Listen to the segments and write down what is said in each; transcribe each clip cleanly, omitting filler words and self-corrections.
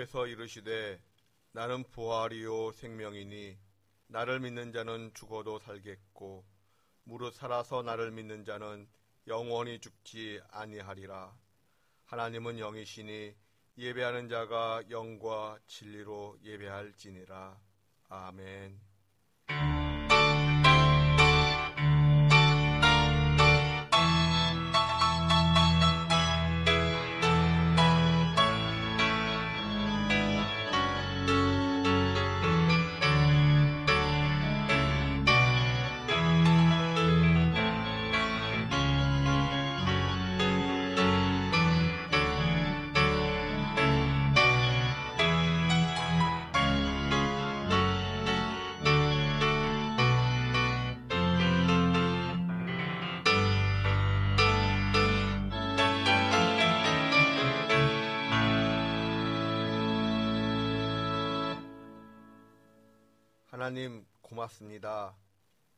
주께서 이르시되 나는 부활이요 생명이니 나를 믿는 자는 죽어도 살겠고 무릇 살아서 나를 믿는 자는 영원히 죽지 아니하리라. 하나님은 영이시니 예배하는 자가 영과 진리로 예배할지니라. 아멘. 하나님 고맙습니다.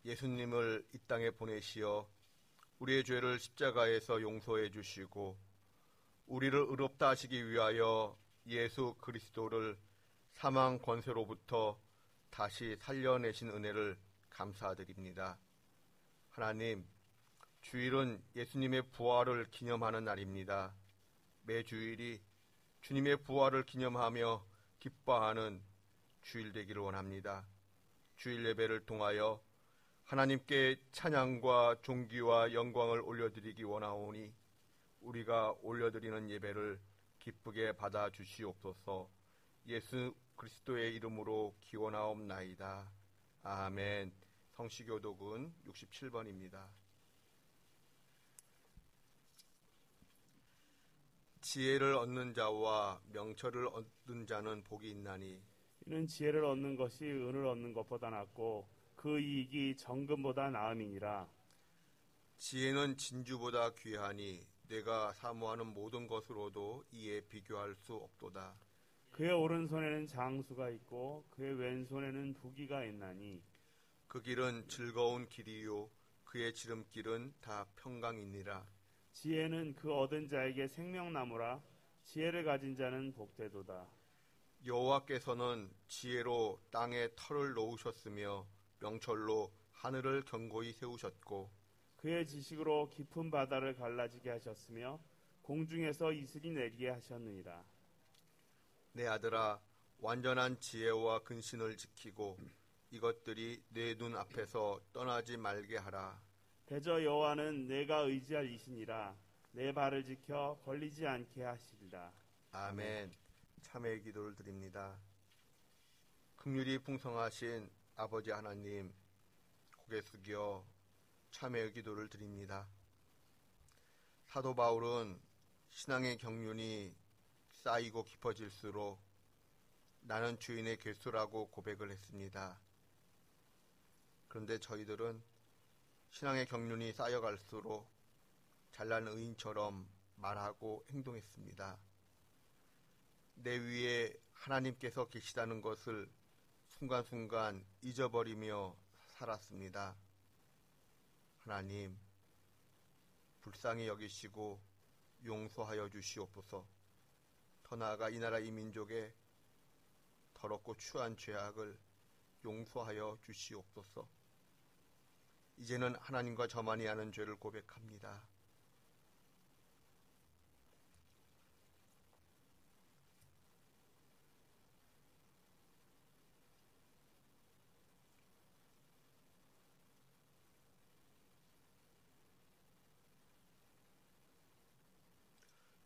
예수님을 이 땅에 보내시어 우리의 죄를 십자가에서 용서해 주시고 우리를 의롭다 하시기 위하여 예수 그리스도를 사망 권세로부터 다시 살려내신 은혜를 감사드립니다. 하나님, 주일은 예수님의 부활을 기념하는 날입니다. 매 주일이 주님의 부활을 기념하며 기뻐하는 주일 되기를 원합니다. 주일 예배를 통하여 하나님께 찬양과 존귀와 영광을 올려드리기 원하오니 우리가 올려드리는 예배를 기쁘게 받아 주시옵소서. 예수 그리스도의 이름으로 기원하옵나이다. 아멘. 성시교독은 67번입니다. 지혜를 얻는 자와 명철을 얻는 자는 복이 있나니 이는 지혜를 얻는 것이 은을 얻는 것보다 낫고 그 이익이 정금보다 나음이니라. 지혜는 진주보다 귀하니 내가 사모하는 모든 것으로도 이에 비교할 수 없도다. 그의 오른손에는 장수가 있고 그의 왼손에는 부귀가 있나니 그 길은 즐거운 길이요 그의 지름길은 다 평강이니라. 지혜는 그 얻은 자에게 생명나무라. 지혜를 가진 자는 복되도다. 여호와께서는 지혜로 땅에 터를 놓으셨으며 명철로 하늘을 견고히 세우셨고 그의 지식으로 깊은 바다를 갈라지게 하셨으며 공중에서 이슬이 내리게 하셨느니라. 내 아들아, 완전한 지혜와 근신을 지키고 이것들이 내 눈 앞에서 떠나지 말게 하라. 대저 여호와는 내가 의지할 이시니라. 내 발을 지켜 걸리지 않게 하시리라. 아멘. 참회의 기도를 드립니다. 긍휼이 풍성하신 아버지 하나님, 고개 숙여 참회의 기도를 드립니다. 사도 바울은 신앙의 경륜이 쌓이고 깊어질수록 나는 주인의 괴수라고 고백을 했습니다. 그런데 저희들은 신앙의 경륜이 쌓여갈수록 잘난 의인처럼 말하고 행동했습니다. 내 위에 하나님께서 계시다는 것을 순간순간 잊어버리며 살았습니다. 하나님, 불쌍히 여기시고 용서하여 주시옵소서. 더 나아가 이 나라 이 민족의 더럽고 추한 죄악을 용서하여 주시옵소서. 이제는 하나님과 저만이 아는 죄를 고백합니다.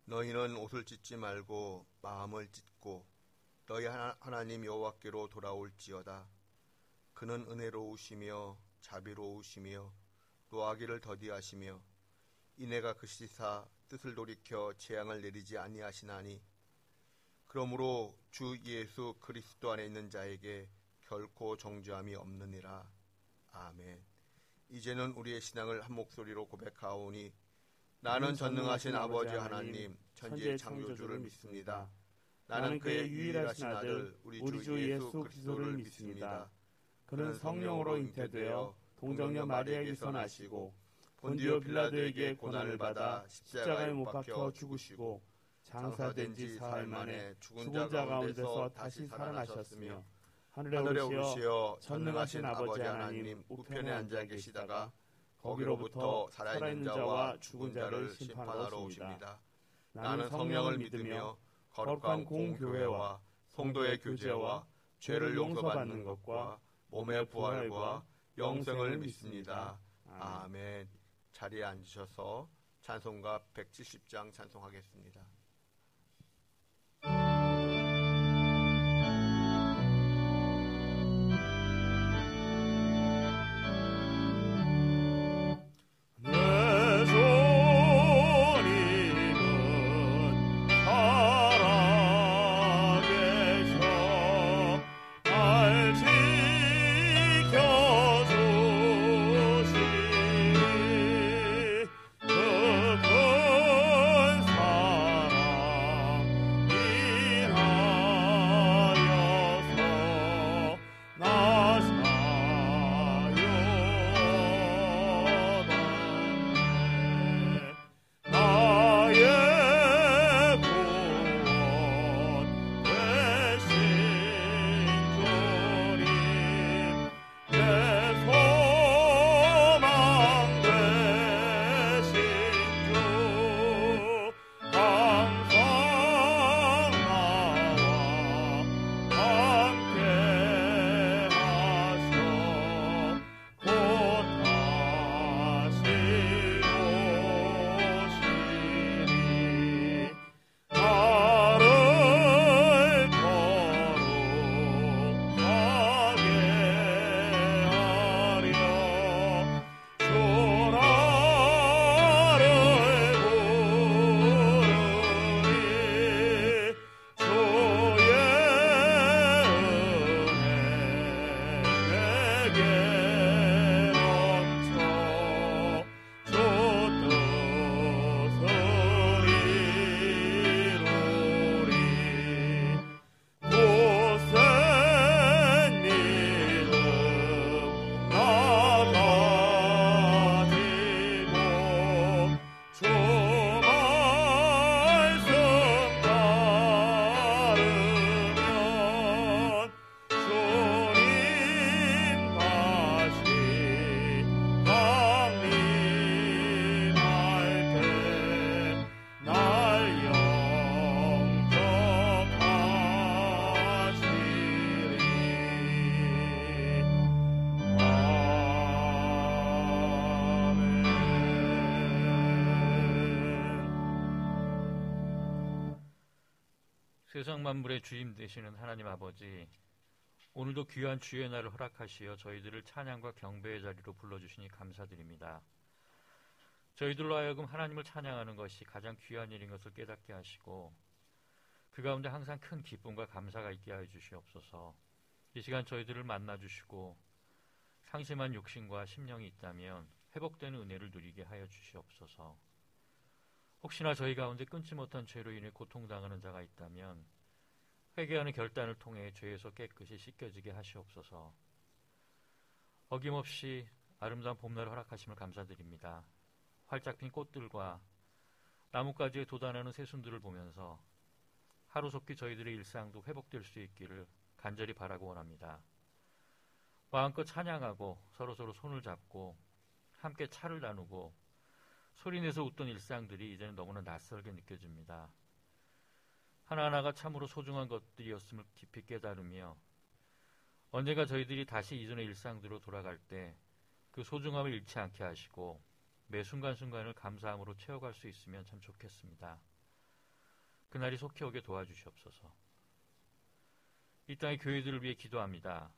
너희는 옷을 찢지 말고 마음을 찢고 너희 하나님 여호와께로 돌아올지어다. 그는 은혜로우시며 자비로우시며 노하기를 더디하시며 이내가 그시사 뜻을 돌이켜 재앙을 내리지 아니하시나니 그러므로 주 예수 그리스도 안에 있는 자에게 결코 정죄함이 없느니라. 아멘. 이제는 우리의 신앙을 한 목소리로 고백하오니 나는 전능하신 아버지 하나님 천지의 창조주를 믿습니다. 나는 그의 유일하신 아들 우리 주 예수 그리스도를 믿습니다. 그는 성령으로 잉태되어 동정녀 마리아에게서 나시고 본디오 빌라도에게 고난을 받아 십자가에 못 박혀 죽으시고 장사된 지 사흘 만에 죽은 자 가운데서 다시 살아나셨으며 하늘에 오르시어 전능하신 아버지 하나님 우편에 앉아 계시다가 거기로부터 살아있는 자와 죽은 자를 심판하러 오십니다. 나는 성령을 믿으며 거룩한 공교회와 성도의 교제와 죄를 용서받는 것과 몸의 부활과 영생을 믿습니다. 아멘. 자리에 앉으셔서 찬송가 170장 찬송하겠습니다. 세상 만물의 주임 되시는 하나님 아버지, 오늘도 귀한 주의 날을 허락하시어 저희들을 찬양과 경배의 자리로 불러주시니 감사드립니다. 저희들로 하여금 하나님을 찬양하는 것이 가장 귀한 일인 것을 깨닫게 하시고 그 가운데 항상 큰 기쁨과 감사가 있게 하여 주시옵소서. 이 시간 저희들을 만나주시고 상심한 육신과 심령이 있다면 회복되는 은혜를 누리게 하여 주시옵소서. 혹시나 저희 가운데 끊지 못한 죄로 인해 고통당하는 자가 있다면 회개하는 결단을 통해 죄에서 깨끗이 씻겨지게 하시옵소서. 어김없이 아름다운 봄날을 허락하심을 감사드립니다. 활짝 핀 꽃들과 나뭇가지에 돋아나는 새순들을 보면서 하루속히 저희들의 일상도 회복될 수 있기를 간절히 바라고 원합니다. 마음껏 찬양하고 서로서로 손을 잡고 함께 차를 나누고 소리내서 웃던 일상들이 이제는 너무나 낯설게 느껴집니다. 하나하나가 참으로 소중한 것들이었음을 깊이 깨달으며 언젠가 저희들이 다시 이전의 일상대로 돌아갈 때 그 소중함을 잃지 않게 하시고 매 순간순간을 감사함으로 채워갈 수 있으면 참 좋겠습니다. 그날이 속히 오게 도와주시옵소서. 이 땅의 교회들을 위해 기도합니다.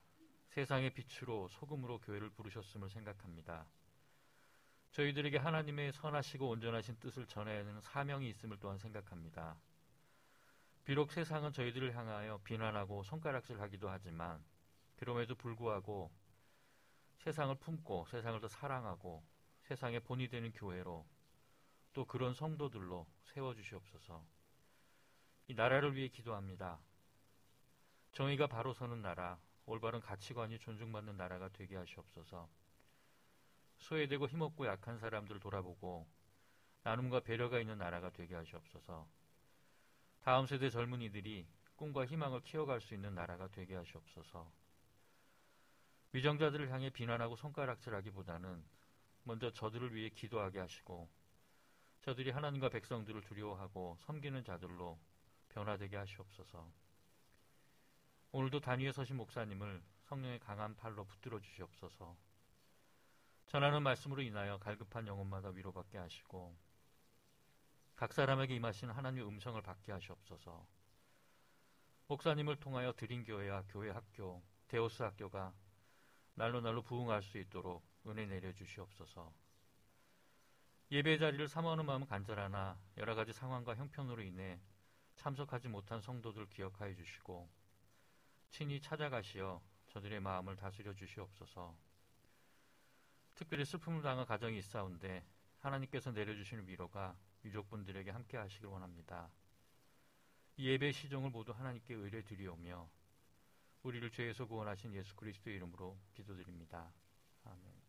세상의 빛으로 소금으로 교회를 부르셨음을 생각합니다. 저희들에게 하나님의 선하시고 온전하신 뜻을 전해내는 사명이 있음을 또한 생각합니다. 비록 세상은 저희들을 향하여 비난하고 손가락질하기도 하지만 그럼에도 불구하고 세상을 품고 세상을 더 사랑하고 세상의 본이 되는 교회로 또 그런 성도들로 세워주시옵소서. 이 나라를 위해 기도합니다. 정의가 바로 서는 나라, 올바른 가치관이 존중받는 나라가 되게 하시옵소서. 소외되고 힘없고 약한 사람들을 돌아보고 나눔과 배려가 있는 나라가 되게 하시옵소서. 다음 세대 젊은이들이 꿈과 희망을 키워갈 수 있는 나라가 되게 하시옵소서. 위정자들을 향해 비난하고 손가락질하기보다는 먼저 저들을 위해 기도하게 하시고 저들이 하나님과 백성들을 두려워하고 섬기는 자들로 변화되게 하시옵소서. 오늘도 단위에 서신 목사님을 성령의 강한 팔로 붙들어 주시옵소서. 전하는 말씀으로 인하여 갈급한 영혼마다 위로받게 하시고 각 사람에게 임하시는 하나님의 음성을 받게 하시옵소서. 목사님을 통하여 드린 교회와 교회 학교, 데오스 학교가 날로 부흥할 수 있도록 은혜 내려주시옵소서. 예배 자리를 사모하는 마음은 간절하나 여러 가지 상황과 형편으로 인해 참석하지 못한 성도들 기억하여 주시고 친히 찾아가시어 저들의 마음을 다스려 주시옵소서. 특별히 슬픔을 당한 가정이 있사온데 하나님께서 내려주시는 위로가 유족분들에게 함께 하시길 원합니다. 이 예배 시종을 모두 하나님께 의뢰 드리오며 우리를 죄에서 구원하신 예수 그리스도의 이름으로 기도드립니다. 아멘.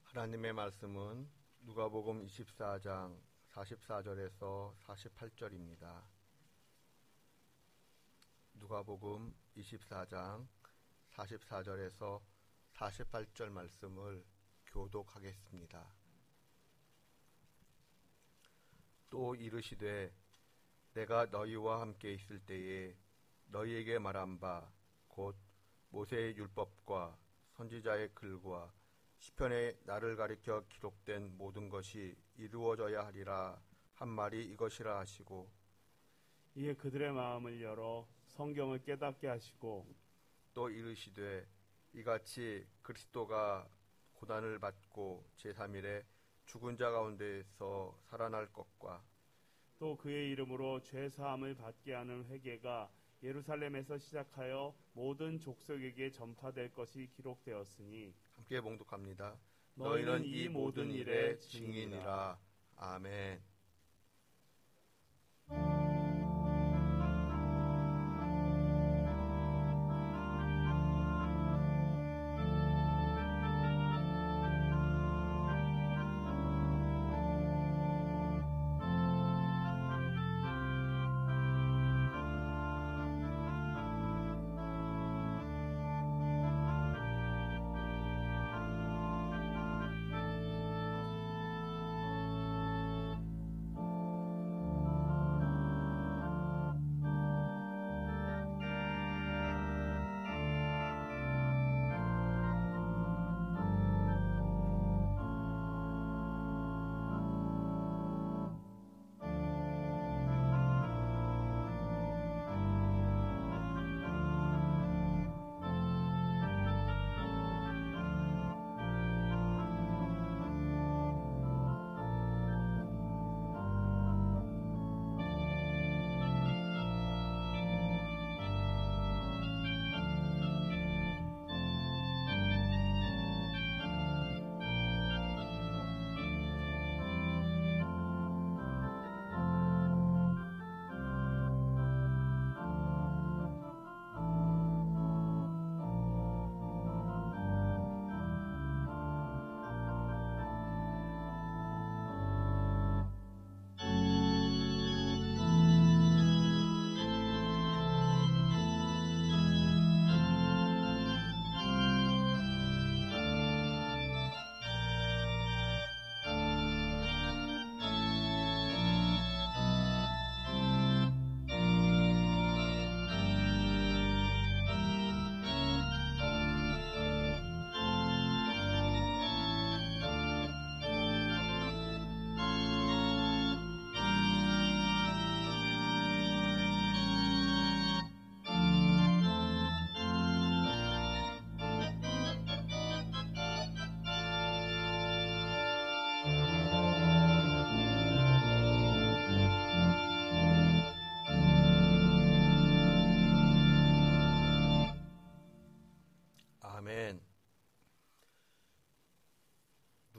하나님의 말씀은 누가복음 24장 44절에서 48절입니다. 누가복음 24장 44절에서 48절 말씀을 교독하겠습니다. 또 이르시되 내가 너희와 함께 있을 때에 너희에게 말한 바 곧 모세의 율법과 선지자의 글과 시편에 나를 가리켜 기록된 모든 것이 이루어져야 하리라 한 말이 이것이라 하시고 이에 그들의 마음을 열어 성경을 깨닫게 하시고 또 이르시되 이같이 그리스도가 고난을 받고 제3일에 죽은 자 가운데에서 살아날 것과 또 그의 이름으로 죄 사함을 받게 하는 회개가 예루살렘에서 시작하여 모든 족속에게 전파될 것이 기록되었으니 함께 봉독합니다. 너희는 이 모든 일의 증인이라. 아멘.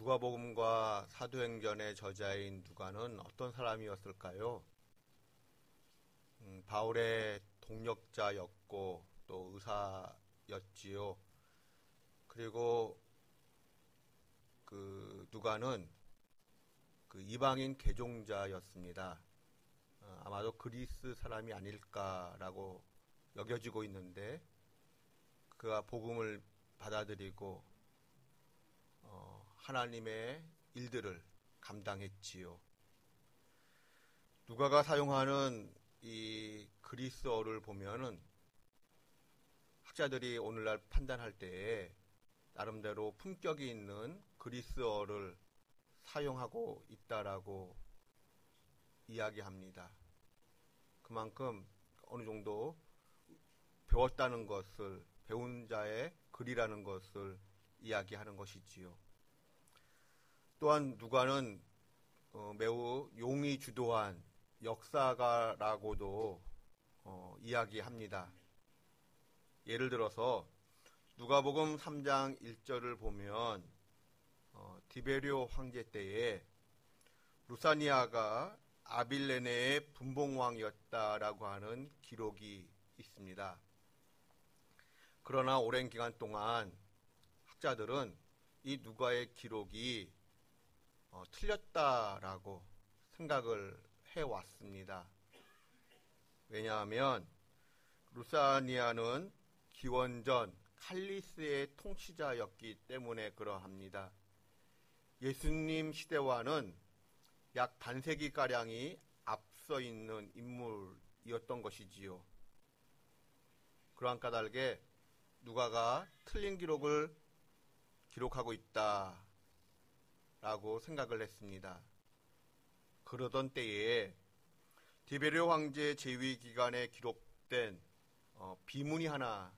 누가복음과 사도행전의 저자인 누가는 어떤 사람이었을까요? 바울의 동역자였고 또 의사였지요. 그리고 그 누가는 그 이방인 개종자였습니다. 아마도 그리스 사람이 아닐까라고 여겨지고 있는데 그가 복음을 받아들이고 하나님의 일들을 감당했지요. 누가가 사용하는 이 그리스어를 보면은 학자들이 오늘날 판단할 때에 나름대로 품격이 있는 그리스어를 사용하고 있다라고 이야기합니다. 그만큼 어느 정도 배웠다는 것을, 배운 자의 글이라는 것을 이야기하는 것이지요. 또한 누가는 매우 용이 주도한 역사가라고도 이야기합니다. 예를 들어서 누가복음 3장 1절을 보면 디베리오 황제 때에 루사니아가 아빌레네의 분봉왕이었다라고 하는 기록이 있습니다. 그러나 오랜 기간 동안 학자들은 이 누가의 기록이 틀렸다라고 생각을 해왔습니다. 왜냐하면 루사니아는 기원전 칼리스의 통치자였기 때문에 그러합니다. 예수님 시대와는 약 반세기가량이 앞서 있는 인물이었던 것이지요. 그러한 까닭에 누가가 틀린 기록을 기록하고 있다라고 생각을 했습니다. 그러던 때에 디베리오 황제의 재위 기간에 기록된 비문이 하나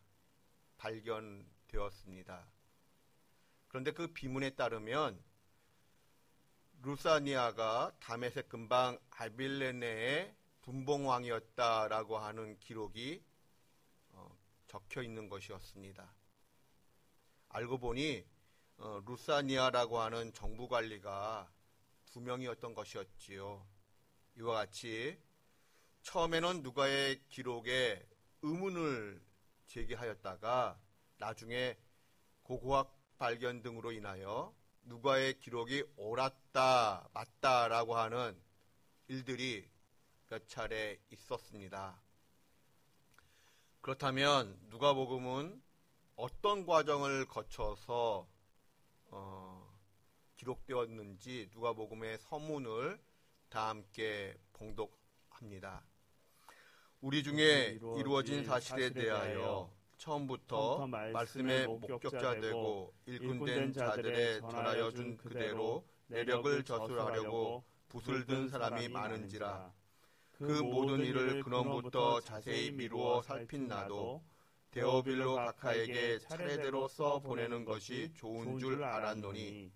발견되었습니다. 그런데 그 비문에 따르면 루사니아가 다메섹 근방 아빌레네의 분봉왕이었다라고 하는 기록이 적혀 있는 것이었습니다. 알고 보니 루사니아라고 하는 정부 관리가 2명이었던 것이었지요. 이와 같이 처음에는 누가의 기록에 의문을 제기하였다가 나중에 고고학 발견 등으로 인하여 누가의 기록이 옳았다, 맞다라고 하는 일들이 몇 차례 있었습니다. 그렇다면 누가복음은 어떤 과정을 거쳐서 기록되었는지 누가복음의 서문을 다 함께 봉독합니다. 우리 중에 이루어진 사실에 대하여 처음부터 말씀의 목격자 되고 일꾼된 자들의 전하여 준 그대로 내력을 저술하려고 붓을 든 사람이 많은지라. 그 모든 일을 근원부터 자세히 미루어 살핀 나도 데오빌로 각하에게 차례대로 써 보내는 것이 좋은 줄 알았노니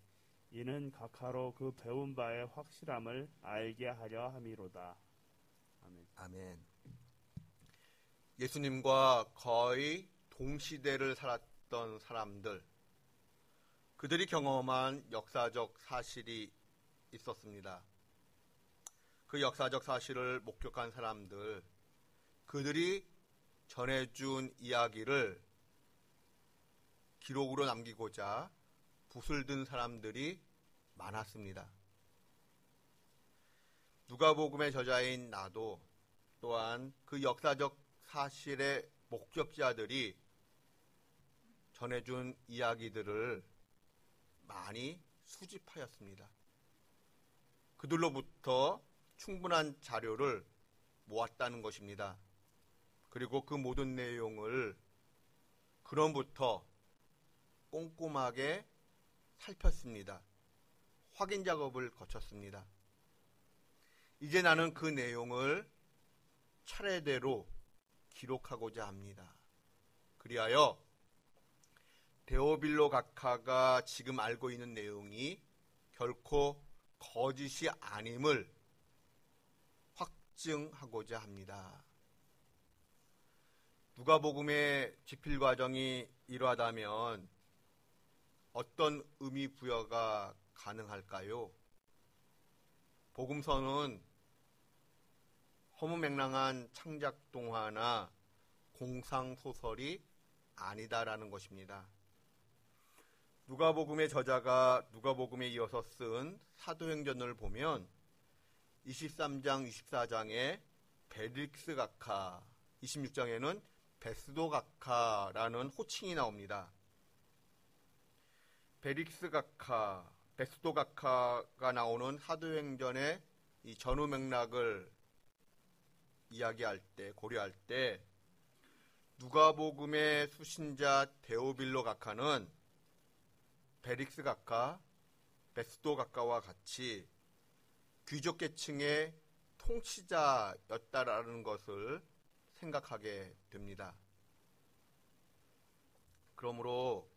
이는 각하로 그 배운 바의 확실함을 알게 하려 함이로다. 아멘. 아멘. 예수님과 거의 동시대를 살았던 사람들, 그들이 경험한 역사적 사실이 있었습니다. 그 역사적 사실을 목격한 사람들, 그들이 전해준 이야기를 기록으로 남기고자 붓을 든 사람들이 많았습니다. 누가복음의 저자인 나도 또한 그 역사적 사실의 목격자들이 전해준 이야기들을 많이 수집하였습니다. 그들로부터 충분한 자료를 모았다는 것입니다. 그리고 그 모든 내용을 근원부터 꼼꼼하게 살폈습니다. 확인 작업을 거쳤습니다. 이제 나는 그 내용을 차례대로 기록하고자 합니다. 그리하여 데오빌로 각하가 지금 알고 있는 내용이 결코 거짓이 아님을 확증하고자 합니다. 누가복음의 집필 과정이 이러하다면 어떤 의미 부여가 가능할까요? 복음서는 허무맹랑한 창작 동화나 공상 소설이 아니다라는 것입니다. 누가복음의 저자가 누가복음에 이어서 쓴 사도행전을 보면 23장, 24장에 베릭스 각하, 26장에는 베스도 각하라는 호칭이 나옵니다. 베릭스 각하, 베스도 각하가 나오는 사도행전의 이 전후 맥락을 이야기할 때, 고려할 때 누가복음의 수신자 데오빌로 각하는 베릭스 각하, 베스도 각하와 같이 귀족계층의 통치자였다라는 것을 생각하게 됩니다. 그러므로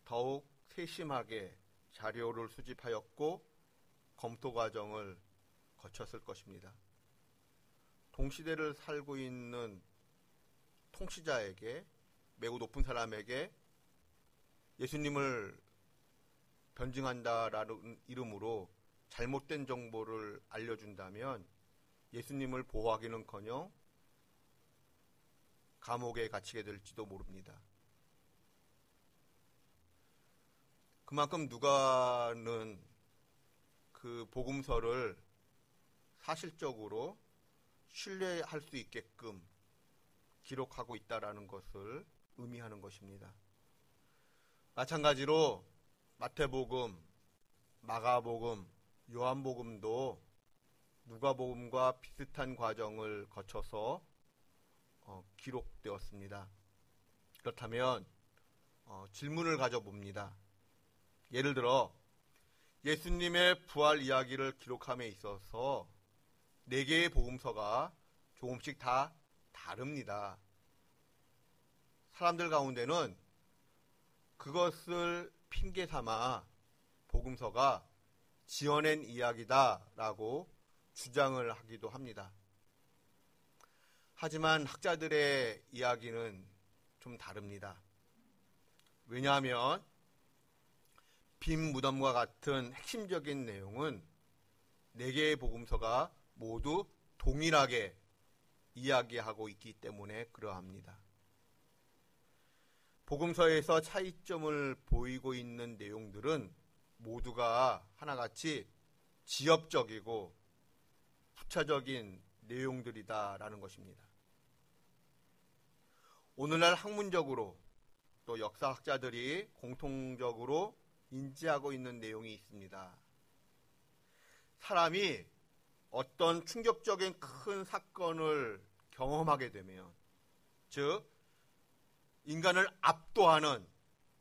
더욱 세심하게 자료를 수집하였고 검토 과정을 거쳤을 것입니다. 동시대를 살고 있는 통치자에게, 매우 높은 사람에게 예수님을 변증한다라는 이름으로 잘못된 정보를 알려준다면 예수님을 보호하기는커녕 감옥에 갇히게 될지도 모릅니다. 그만큼 누가는 그 복음서를 사실적으로 신뢰할 수 있게끔 기록하고 있다라는 것을 의미하는 것입니다. 마찬가지로 마태복음, 마가복음, 요한복음도 누가복음과 비슷한 과정을 거쳐서 기록되었습니다. 그렇다면 질문을 가져봅니다. 예를 들어 예수님의 부활 이야기를 기록함에 있어서 4개의 복음서가 조금씩 다 다릅니다. 사람들 가운데는 그것을 핑계 삼아 복음서가 지어낸 이야기다라고 주장을 하기도 합니다. 하지만 학자들의 이야기는 좀 다릅니다. 왜냐하면 빈 무덤과 같은 핵심적인 내용은 4개의 복음서가 모두 동일하게 이야기하고 있기 때문에 그러합니다. 복음서에서 차이점을 보이고 있는 내용들은 모두가 하나같이 지엽적이고 부차적인 내용들이다라는 것입니다. 오늘날 학문적으로 또 역사학자들이 공통적으로 인지하고 있는 내용이 있습니다. 사람이 어떤 충격적인 큰 사건을 경험하게 되면, 즉 인간을 압도하는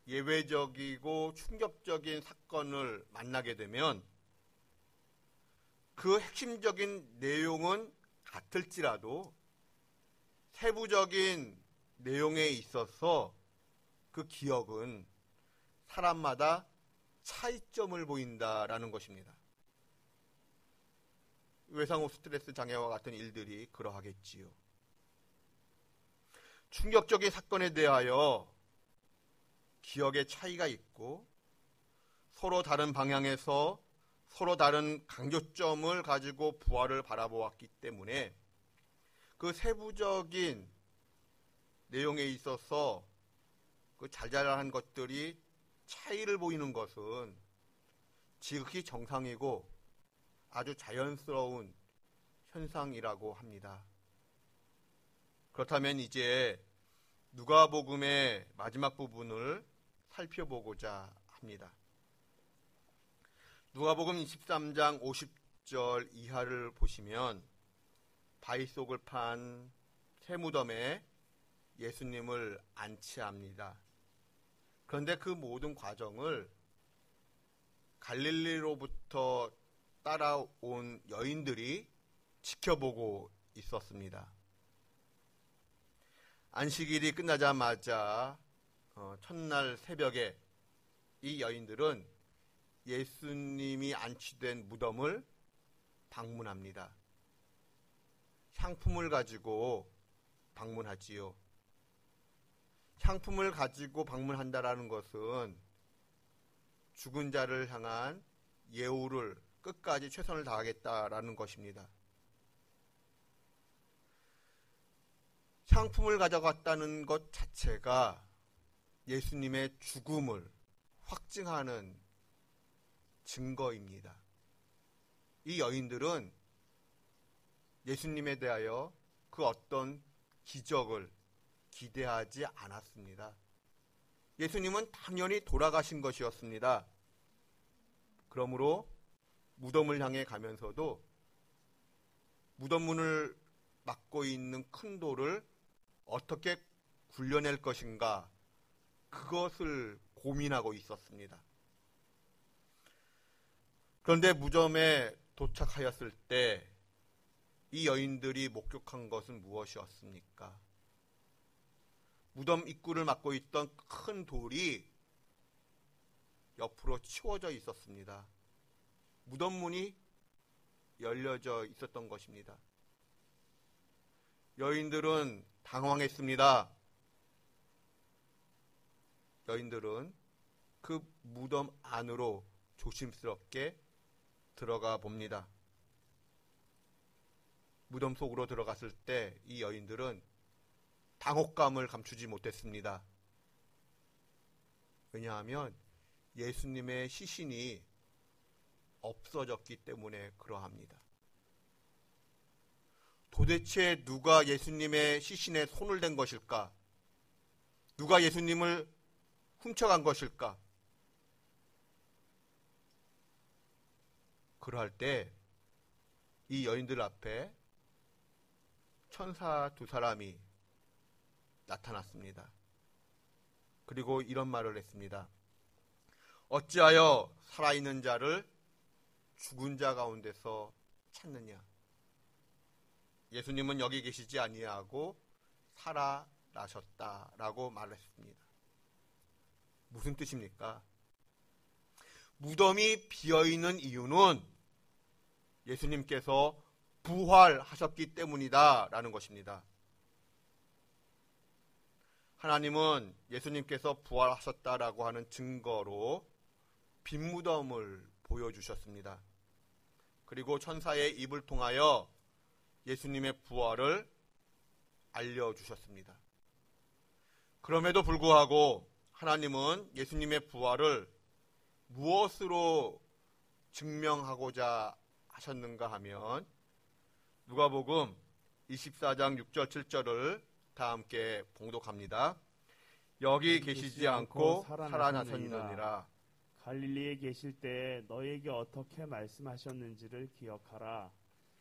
예외적이고 충격적인 사건을 만나게 되면 그 핵심적인 내용은 같을지라도 세부적인 내용에 있어서 그 기억은 사람마다 차이점을 보인다라는 것입니다. 외상후 스트레스 장애와 같은 일들이 그러하겠지요. 충격적인 사건에 대하여 기억의 차이가 있고 서로 다른 방향에서 서로 다른 강조점을 가지고 부활을 바라보았기 때문에 그 세부적인 내용에 있어서 그 잘잘한 것들이 차이를 보이는 것은 지극히 정상이고 아주 자연스러운 현상이라고 합니다. 그렇다면 이제 누가복음의 마지막 부분을 살펴보고자 합니다. 누가복음 23장 50절 이하를 보시면 바위 속을 판 새 무덤에 예수님을 안치합니다. 그런데 그 모든 과정을 갈릴리로부터 따라온 여인들이 지켜보고 있었습니다. 안식일이 끝나자마자 첫날 새벽에 이 여인들은 예수님이 안치된 무덤을 방문합니다. 향품을 가지고 방문하지요. 향품을 가지고 방문한다라는 것은 죽은 자를 향한 예우를 끝까지 최선을 다하겠다라는 것입니다. 향품을 가져갔다는 것 자체가 예수님의 죽음을 확증하는 증거입니다. 이 여인들은 예수님에 대하여 그 어떤 기적을 기대하지 않았습니다. 예수님은 당연히 돌아가신 것이었습니다. 그러므로 무덤을 향해 가면서도 무덤 문을 막고 있는 큰 돌을 어떻게 굴려낼 것인가, 그것을 고민하고 있었습니다. 그런데 무덤에 도착하였을 때 이 여인들이 목격한 것은 무엇이었습니까? 무덤 입구를 막고 있던 큰 돌이 옆으로 치워져 있었습니다. 무덤 문이 열려져 있었던 것입니다. 여인들은 당황했습니다. 여인들은 그 무덤 안으로 조심스럽게 들어가 봅니다. 무덤 속으로 들어갔을 때 이 여인들은 당혹감을 감추지 못했습니다. 왜냐하면 예수님의 시신이 없어졌기 때문에 그러합니다. 도대체 누가 예수님의 시신에 손을 댄 것일까? 누가 예수님을 훔쳐간 것일까? 그러할 때 이 여인들 앞에 천사 두 사람이 나타났습니다. 그리고 이런 말을 했습니다. 어찌하여 살아있는 자를 죽은 자 가운데서 찾느냐? 예수님은 여기 계시지 아니하고 살아나셨다라고 말했습니다. 무슨 뜻입니까? 무덤이 비어있는 이유는 예수님께서 부활하셨기 때문이다 라는 것입니다. 하나님은 예수님께서 부활하셨다라고 하는 증거로 빈 무덤을 보여주셨습니다. 그리고 천사의 입을 통하여 예수님의 부활을 알려주셨습니다. 그럼에도 불구하고 하나님은 예수님의 부활을 무엇으로 증명하고자 하셨는가 하면 누가복음 24장 6절 7절을 다 함께 봉독합니다. 여기 계시지 않고 살아나셨느니라. 갈릴리에 계실 때에 너에게 어떻게 말씀하셨는지를 기억하라.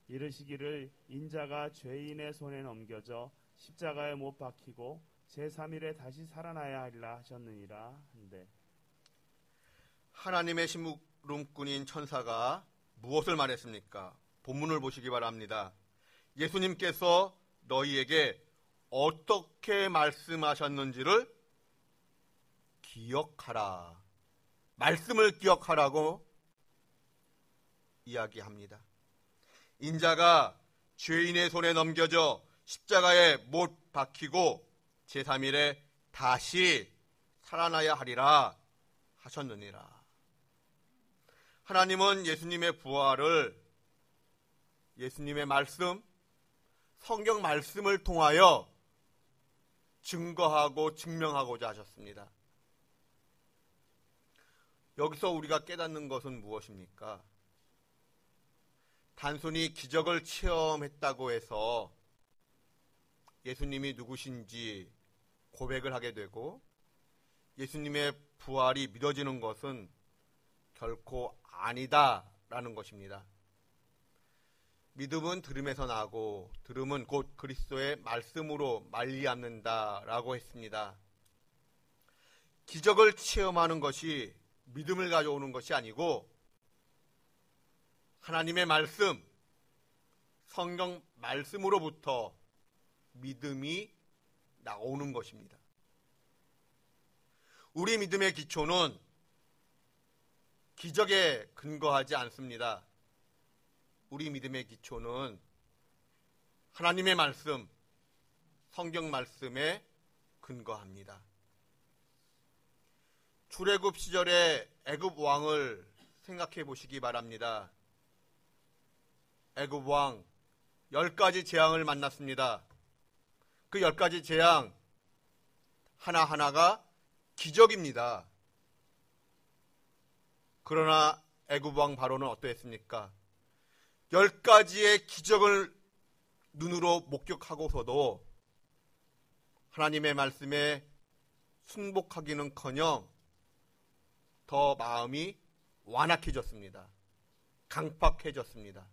이르시기를 인자가 죄인의 손에 넘겨져 십자가에 못 박히고 제3일에 다시 살아나야 하리라 하셨느니라 한데, 하나님의 심부름꾼인 천사가 무엇을 말했습니까? 본문을 보시기 바랍니다. 예수님께서 너희에게 어떻게 말씀하셨는지를 기억하라. 말씀을 기억하라고 이야기합니다. 인자가 죄인의 손에 넘겨져 십자가에 못 박히고 제3일에 다시 살아나야 하리라 하셨느니라. 하나님은 예수님의 부활을 예수님의 말씀, 성경 말씀을 통하여 증거하고 증명하고자 하셨습니다. 여기서 우리가 깨닫는 것은 무엇입니까? 단순히 기적을 체험했다고 해서 예수님이 누구신지 고백을 하게 되고 예수님의 부활이 믿어지는 것은 결코 아니다라는 것입니다. 믿음은 들음에서 나고 들음은 곧 그리스도의 말씀으로 말미암는다라고 했습니다. 기적을 체험하는 것이 믿음을 가져오는 것이 아니고 하나님의 말씀, 성경 말씀으로부터 믿음이 나오는 것입니다. 우리 믿음의 기초는 기적에 근거하지 않습니다. 우리 믿음의 기초는 하나님의 말씀, 성경 말씀에 근거합니다. 출애굽 시절의 애굽 왕을 생각해 보시기 바랍니다. 애굽 왕 10가지 재앙을 만났습니다. 그 10가지 재앙 하나하나가 기적입니다. 그러나 애굽 왕 바로는 어떠했습니까? 10가지의 기적을 눈으로 목격하고서도 하나님의 말씀에 순복하기는커녕 더 마음이 완악해졌습니다. 강팍해졌습니다.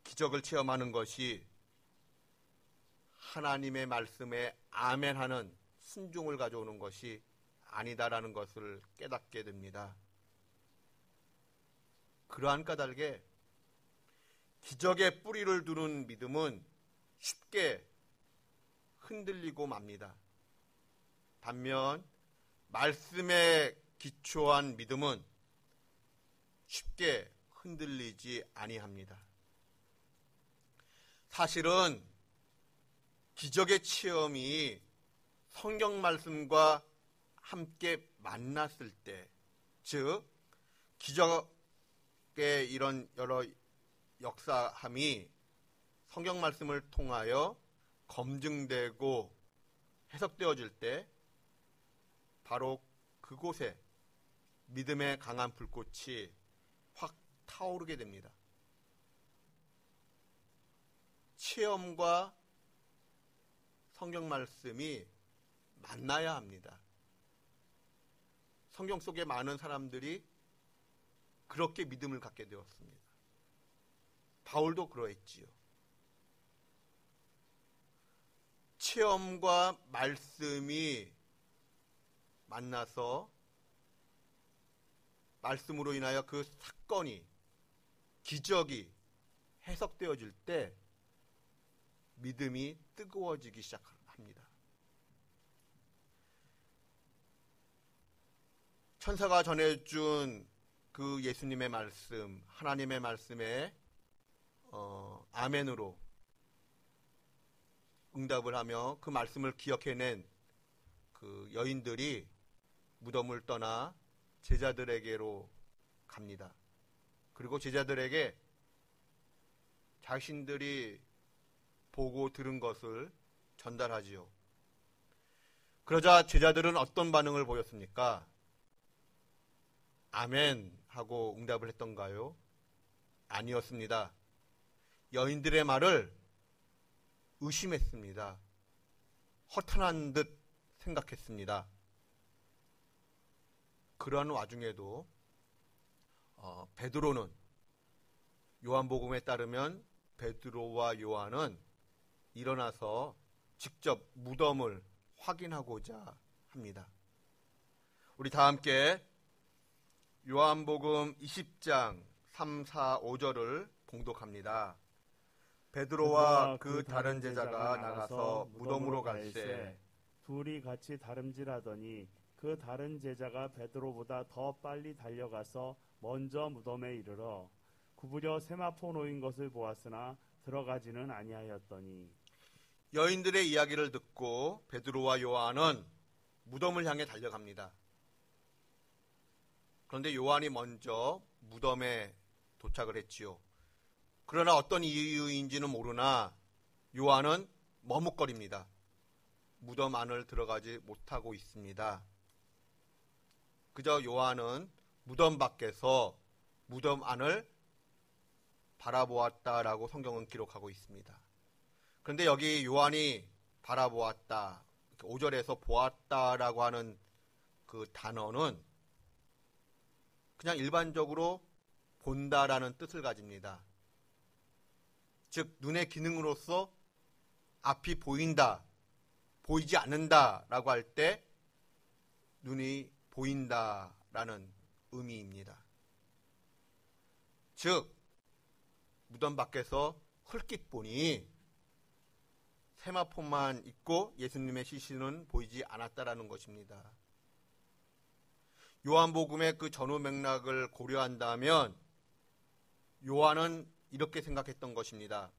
기적을 체험하는 것이 하나님의 말씀에 아멘하는 순종을 가져오는 것이 아니다라는 것을 깨닫게 됩니다. 그러한 까닭에 기적의 뿌리를 두는 믿음은 쉽게 흔들리고 맙니다. 반면 말씀에 기초한 믿음은 쉽게 흔들리지 아니합니다. 사실은 기적의 체험이 성경 말씀과 함께 만났을 때, 즉 기적의 이런 여러 역사함이 성경 말씀을 통하여 검증되고 해석되어질 때 바로 그곳에 믿음의 강한 불꽃이 확 타오르게 됩니다. 체험과 성경 말씀이 만나야 합니다. 성경 속에 많은 사람들이 그렇게 믿음을 갖게 되었습니다. 바울도 그러했지요. 체험과 말씀이 만나서 말씀으로 인하여 그 사건이, 기적이 해석되어질 때 믿음이 뜨거워지기 시작합니다. 천사가 전해준 그 예수님의 말씀, 하나님의 말씀에 아멘으로 응답을 하며 그 말씀을 기억해낸 그 여인들이 무덤을 떠나 제자들에게로 갑니다. 그리고 제자들에게 자신들이 보고 들은 것을 전달하지요. 그러자 제자들은 어떤 반응을 보였습니까? 아멘 하고 응답을 했던가요? 아니었습니다. 여인들의 말을 의심했습니다. 허탄한 듯 생각했습니다. 그러한 와중에도 베드로는, 요한복음에 따르면 베드로와 요한은 일어나서 직접 무덤을 확인하고자 합니다. 우리 다 함께 요한복음 20장 3, 4, 5절을 봉독합니다. 베드로와 그 다른 제자가 나가서 무덤으로 갈새 둘이 같이 다름질하더니 그 다른 제자가 베드로보다 더 빨리 달려가서 먼저 무덤에 이르러 구부려 세마포 놓인 것을 보았으나 들어가지는 아니하였더니. 여인들의 이야기를 듣고 베드로와 요한은 무덤을 향해 달려갑니다. 그런데 요한이 먼저 무덤에 도착을 했지요. 그러나 어떤 이유인지는 모르나 요한은 머뭇거립니다. 무덤 안을 들어가지 못하고 있습니다. 그저 요한은 무덤 밖에서 무덤 안을 바라보았다라고 성경은 기록하고 있습니다. 그런데 여기 요한이 바라보았다, 5절에서 보았다라고 하는 그 단어는 그냥 일반적으로 본다라는 뜻을 가집니다. 즉 눈의 기능으로서 앞이 보인다, 보이지 않는다라고 할 때 눈이 보인다라는 의미입니다. 즉 무덤 밖에서 흘낏 보니 세마포만 있고 예수님의 시신은 보이지 않았다라는 것입니다. 요한복음의 그 전후 맥락을 고려한다면 요한은 이렇게 생각했던 것입니다.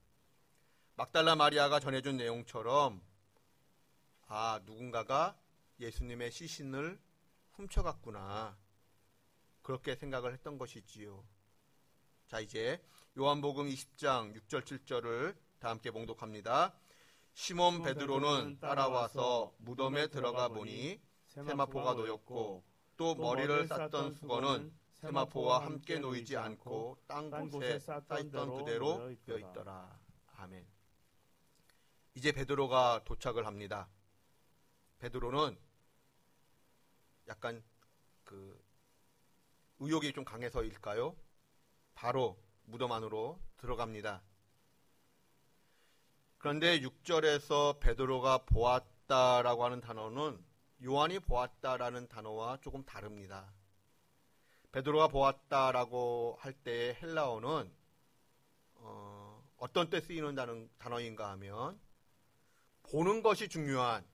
막달라 마리아가 전해준 내용처럼 누군가가 예수님의 시신을 훔쳐갔구나. 그렇게 생각을 했던 것이지요. 자, 이제 요한복음 20장 6절 7절을 다 함께 봉독합니다. 시몬 베드로는 따라와서 무덤에 들어가 보니 세마포가 놓였고 또 머리를 쌌던 수건은 세마포와 함께 놓이지 않고 땅 곳에 쌓였던 그대로 되어 있더라. 아멘. 이제 베드로가 도착을 합니다. 베드로는 약간 의욕이 좀 강해서일까요? 바로 무덤 안으로 들어갑니다. 그런데 6절에서 베드로가 보았다라고 하는 단어는 요한이 보았다라는 단어와 조금 다릅니다. 베드로가 보았다라고 할 때의 헬라어는 어떤 때 쓰이는 단어인가 하면 보는 것이 중요한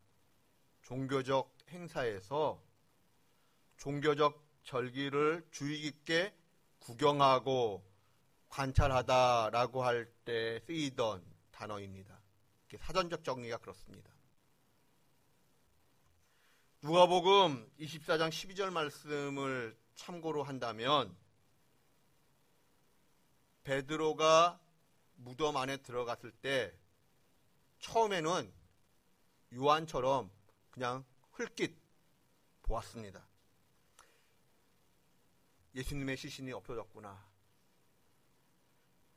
종교적 행사에서 종교적 절기를 주의 깊게 구경하고 관찰하다라고 할 때 쓰이던 단어입니다. 사전적 정의가 그렇습니다. 누가복음 24장 12절 말씀을 참고로 한다면 베드로가 무덤 안에 들어갔을 때 처음에는 요한처럼 그냥 흘낏 보았습니다. 예수님의 시신이 없어졌구나.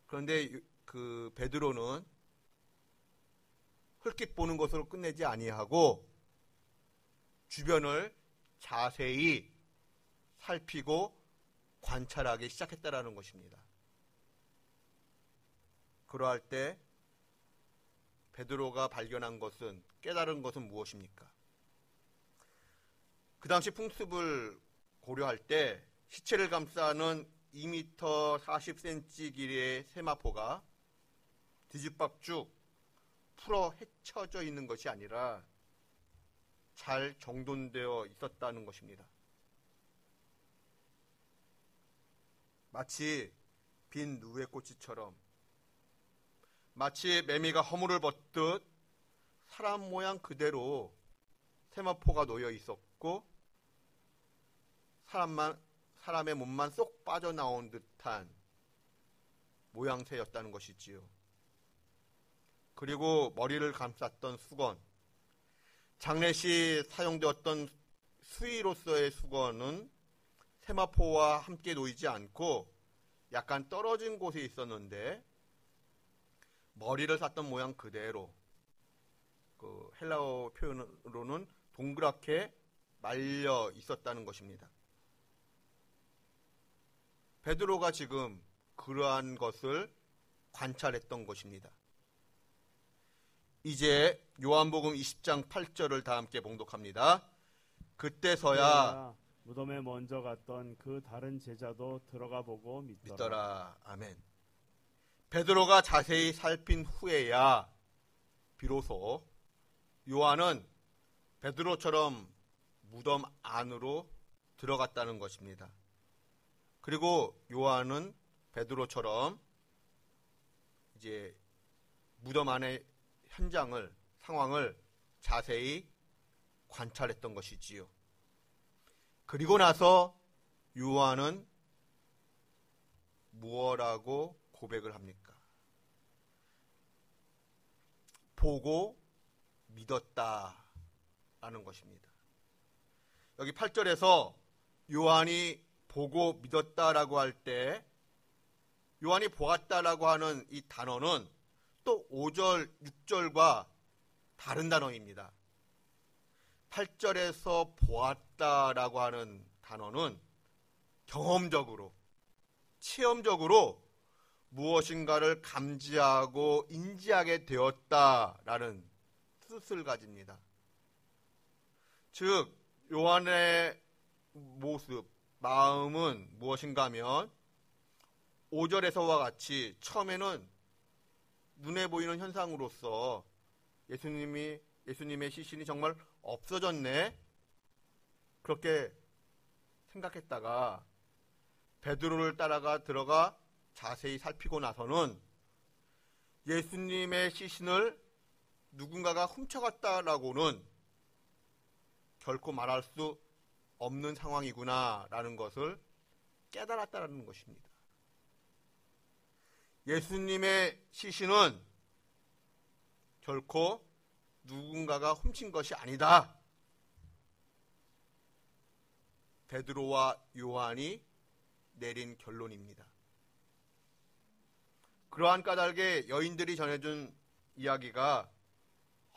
그런데 베드로는 흘낏 보는 것으로 끝내지 아니하고 주변을 자세히 살피고 관찰하기 시작했다라는 것입니다. 그러할 때 베드로가 발견한 것은, 깨달은 것은 무엇입니까? 그 당시 풍습을 고려할 때 시체를 감싸는 2m 40cm 길이의 세마포가 뒤집박죽 풀어 헤쳐져 있는 것이 아니라 잘 정돈되어 있었다는 것입니다. 마치 빈 누에꼬치처럼, 마치 매미가 허물을 벗듯 사람 모양 그대로 세마포가 놓여 있었고 사람의 몸만 쏙 빠져나온 듯한 모양새였다는 것이지요. 그리고 머리를 감쌌던 수건, 장례 시 사용되었던 수의로서의 수건은 세마포와 함께 놓이지 않고 약간 떨어진 곳에 있었는데 머리를 쌌던 모양 그대로, 헬라어 표현으로는 동그랗게 말려 있었다는 것입니다. 베드로가 지금 그러한 것을 관찰했던 것입니다. 이제 요한복음 20장 8절을 다 함께 봉독합니다. 그때서야 무덤에 먼저 갔던 그 다른 제자도 들어가 보고 믿더라. 아멘. 베드로가 자세히 살핀 후에야 비로소 요한은 베드로처럼 무덤 안으로 들어갔다는 것입니다. 그리고 요한은 베드로처럼 이제 무덤 안의 상황을 자세히 관찰했던 것이지요. 그리고 나서 요한은 무엇라고 고백을 합니까? 보고 믿었다라는 것입니다. 여기 8절에서 요한이 보고 믿었다라고 할 때 요한이 보았다라고 하는 이 단어는 또 5절, 6절과 다른 단어입니다. 8절에서 보았다라고 하는 단어는 경험적으로, 체험적으로 무엇인가를 감지하고 인지하게 되었다라는 뜻을 가집니다. 즉, 요한의 모습, 마음은 무엇인가 하면 5절에서와 같이 처음에는 눈에 보이는 현상으로서 예수님의 시신이 정말 없어졌네, 그렇게 생각했다가 베드로를 따라가 들어가 자세히 살피고 나서는 예수님의 시신을 누군가가 훔쳐갔다라고는 결코 말할 수 없는 상황이구나라는 것을 깨달았다는 것입니다. 예수님의 시신은 결코 누군가가 훔친 것이 아니다. 베드로와 요한이 내린 결론입니다. 그러한 까닭에 여인들이 전해준 이야기가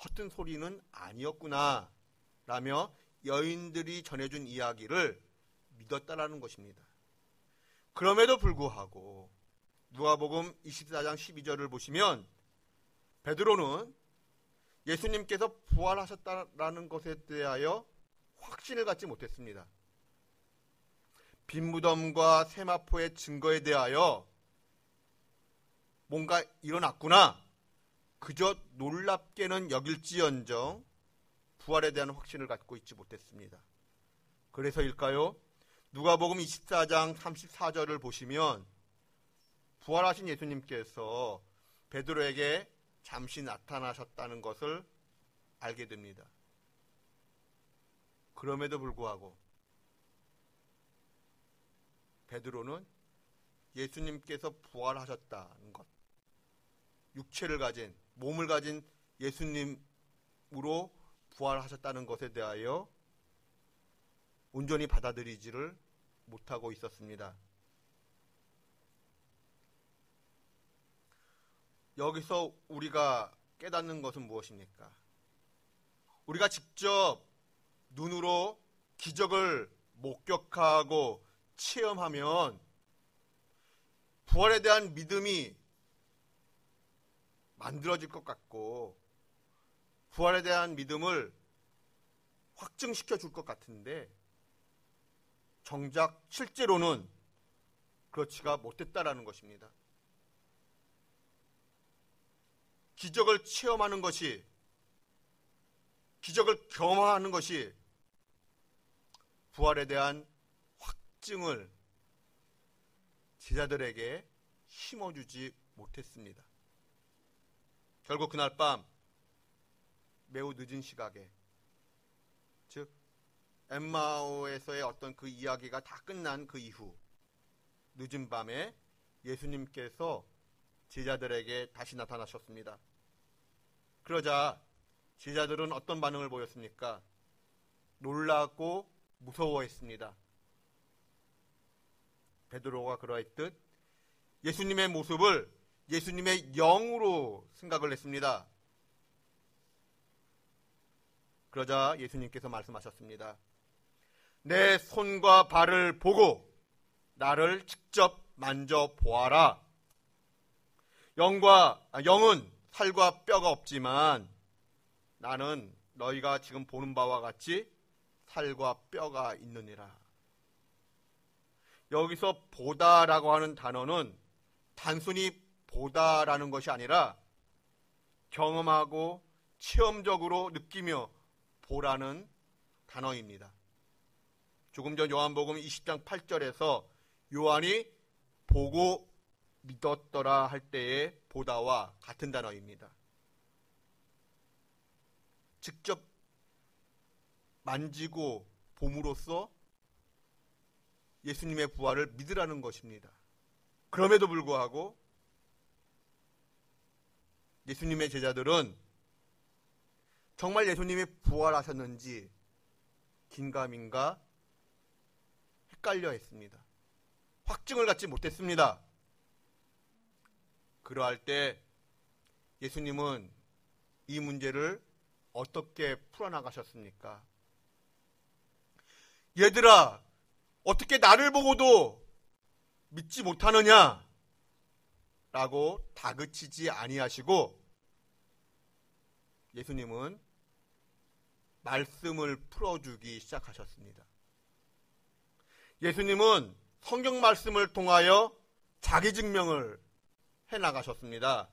허튼 소리는 아니었구나 라며 여인들이 전해준 이야기를 믿었다라는 것입니다. 그럼에도 불구하고 누가복음 24장 12절을 보시면 베드로는 예수님께서 부활하셨다라는 것에 대하여 확신을 갖지 못했습니다. 빈 무덤과 세마포의 증거에 대하여 뭔가 일어났구나, 그저 놀랍게는 여길지언정 부활에 대한 확신을 갖고 있지 못했습니다. 그래서일까요? 누가복음 24장 34절을 보시면 부활하신 예수님께서 베드로에게 잠시 나타나셨다는 것을 알게 됩니다. 그럼에도 불구하고 베드로는 예수님께서 부활하셨다는 것, 육체를 가진, 몸을 가진 예수님으로 부활하셨다는 것에 대하여 온전히 받아들이지를 못하고 있었습니다. 여기서 우리가 깨닫는 것은 무엇입니까? 우리가 직접 눈으로 기적을 목격하고 체험하면 부활에 대한 믿음이 만들어질 것 같고 부활에 대한 믿음을 확증시켜 줄 것 같은데 정작 실제로는 그렇지가 못했다라는 것입니다. 기적을 체험하는 것이, 기적을 경험하는 것이 부활에 대한 확증을 제자들에게 심어주지 못했습니다. 결국 그날 밤 매우 늦은 시각에, 즉 엠마오에서의 어떤 그 이야기가 다 끝난 그 이후 늦은 밤에 예수님께서 제자들에게 다시 나타나셨습니다. 그러자 제자들은 어떤 반응을 보였습니까? 놀라고 무서워했습니다. 베드로가 그러했듯 예수님의 모습을 예수님의 영으로 생각을 했습니다. 그러자 예수님께서 말씀하셨습니다. 내 손과 발을 보고 나를 직접 만져보아라. 영은 살과 뼈가 없지만 나는 너희가 지금 보는 바와 같이 살과 뼈가 있느니라. 여기서 보다라고 하는 단어는 단순히 보다라는 것이 아니라 경험하고 체험적으로 느끼며 보라는 단어입니다. 조금 전 요한복음 20장 8절에서 요한이 보고 믿었더라 할 때의 보다와 같은 단어입니다. 직접 만지고 봄으로써 예수님의 부활을 믿으라는 것입니다. 그럼에도 불구하고 예수님의 제자들은 정말 예수님이 부활하셨는지 긴가민가 헷갈려 했습니다. 확증을 갖지 못했습니다. 그러할 때 예수님은 이 문제를 어떻게 풀어나가셨습니까? 얘들아, 어떻게 나를 보고도 믿지 못하느냐? 라고 다그치지 아니하시고 예수님은 말씀을 풀어주기 시작하셨습니다. 예수님은 성경 말씀을 통하여 자기 증명을 해나가셨습니다.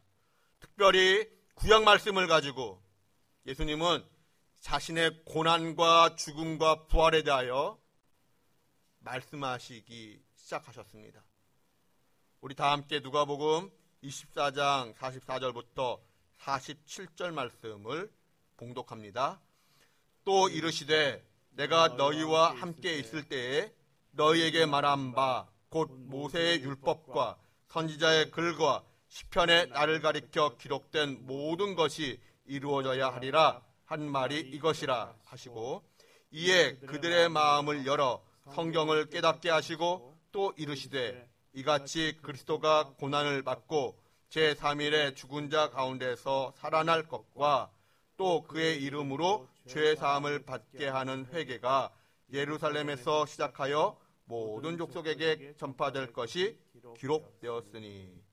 특별히 구약 말씀을 가지고 예수님은 자신의 고난과 죽음과 부활에 대하여 말씀하시기 시작하셨습니다. 우리 다 함께 누가복음 24장 44절부터 47절 말씀을 봉독합니다. 또 이르시되 내가 너희와 함께 있을 때에 너희에게 말한 바 곧 모세의 율법과 선지자의 글과 시편에 나를 가리켜 기록된 모든 것이 이루어져야 하리라 한 말이 이것이라 하시고, 이에 그들의 마음을 열어 성경을 깨닫게 하시고 또 이르시되, 이같이 그리스도가 고난을 받고 제3일에 죽은 자 가운데서 살아날 것과 또 그의 이름으로 죄 사함을 받게 하는 회개가 예루살렘에서 시작하여 모든 족속에게 전파될 것이 기록되었으니